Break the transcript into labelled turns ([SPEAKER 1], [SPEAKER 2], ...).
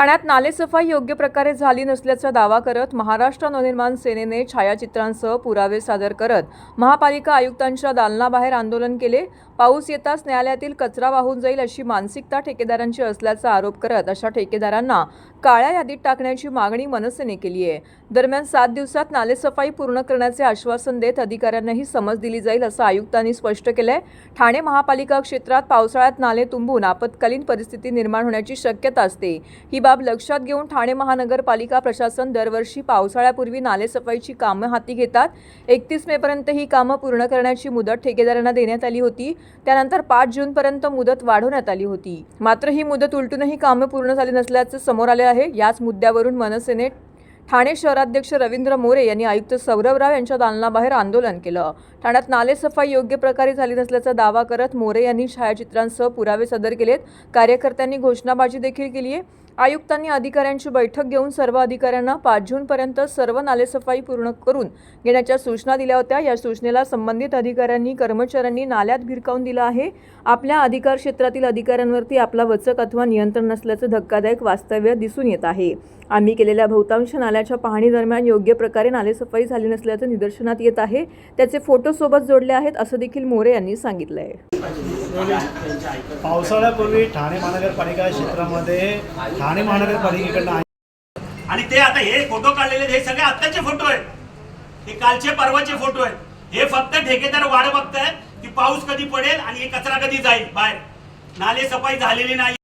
[SPEAKER 1] ठाण्यात नालेसफाई योग्य प्रकारे झाली नसल्याचा दावा करत महाराष्ट्र नवनिर्माण सेनेने छायाचित्रांसह पुरावे सादर करत महापालिका आयुक्तांच्या दालनाबाहेर आंदोलन केले। पाऊस येताच न्यायालयातील कचरा वाहून जाईल अशी मानसिकता ठेकेदारांची असल्याचा आरोप करत अशा ठेकेदारांना काळ्या यादीत टाकण्याची मागणी मनसेने केली आहे। दरम्यान 7 दिवसात नालेसफाई पूर्ण करण्याचे आश्वासन देत अधिकाऱ्यांनाही समज दिली जाईल असं आयुक्तांनी स्पष्ट केलंय। ठाणे महापालिका क्षेत्रात पावसाळ्यात नाले तुंबून आपत्कालीन परिस्थिती निर्माण होण्याची शक्यता असते। ही बाब लक्षात घेऊन ठाणे महानगरपालिका प्रशासन दरवर्षी पावसाळ्यापूर्वी नालेसफाईची कामं हाती घेतात। 31 मेपर्यंत ही कामं पूर्ण करण्याची मुदत ठेकेदारांना देण्यात आली होती। त्यानंतर 5 जूनपर्यंत मुदत वाढवण्यात आली होती। मात्र ही मुदत उलटूनही कामं पूर्ण झाली नसल्याचे समोर आले आहे। याच मुद्द्यावरून मनसेने ठाणे शहराध्यक्ष रवींद्र मोरे यांनी आयुक्त सौरभ राव यांच्या दालनाबाहेर आंदोलन केलं। ठाण्यात नालेसफाई योग्य प्रकारे झाली नसल्याचा दावा करत मोरे यांनी छायाचित्रांसह पुरावे सादर केलेत। कार्यकर्त्यांनी घोषणाबाजी देखील केली आहे। आयुक्तांनी अधिकाऱ्यांची बैठक घेऊन सर्व अधिकाऱ्यांना 5 जूनपर्यंत सर्व नालेसफाई पूर्ण करून घेण्याच्या सूचना दिल्या होत्या। या सूचनेला संबंधित अधिकाऱ्यांनी कर्मचाऱ्यांनी नाल्यात भिरकावून दिला आहे। आपल्या अधिकार क्षेत्रातील अधिकाऱ्यांवरती आपला वचक अथवा नियंत्रण नसल्याचं धक्कादायक वास्तव्य दिसून येत आहे। आम्ही केलेल्या बहुतांश नाल्याच्या पाहणी दरम्यान योग्य प्रकारे नालेसफाई झाली नसल्याचं निदर्शनात येत आहे। त्याचे फोटो सोबत जोडले आहेत असं देखील मोरे यांनी सांगितलंय।
[SPEAKER 2] पावसाळ्यापूर्वी ठाणे महानगरपालिका क्षेत्रामध्ये ठाणे महानगरपालिकेकडनं
[SPEAKER 3] आणि ते आता हे फोटो काढलेले हे सगळे आत्ताचे फोटो आहेत, हे कालचे परवाचे फोटो आहेत। हे फक्त ठेकेदार वाट बघतायत की पाऊस कधी पडेल आणि हे कचरा कधी जाईल बाहेर। नाले सफाई झालेली नाही।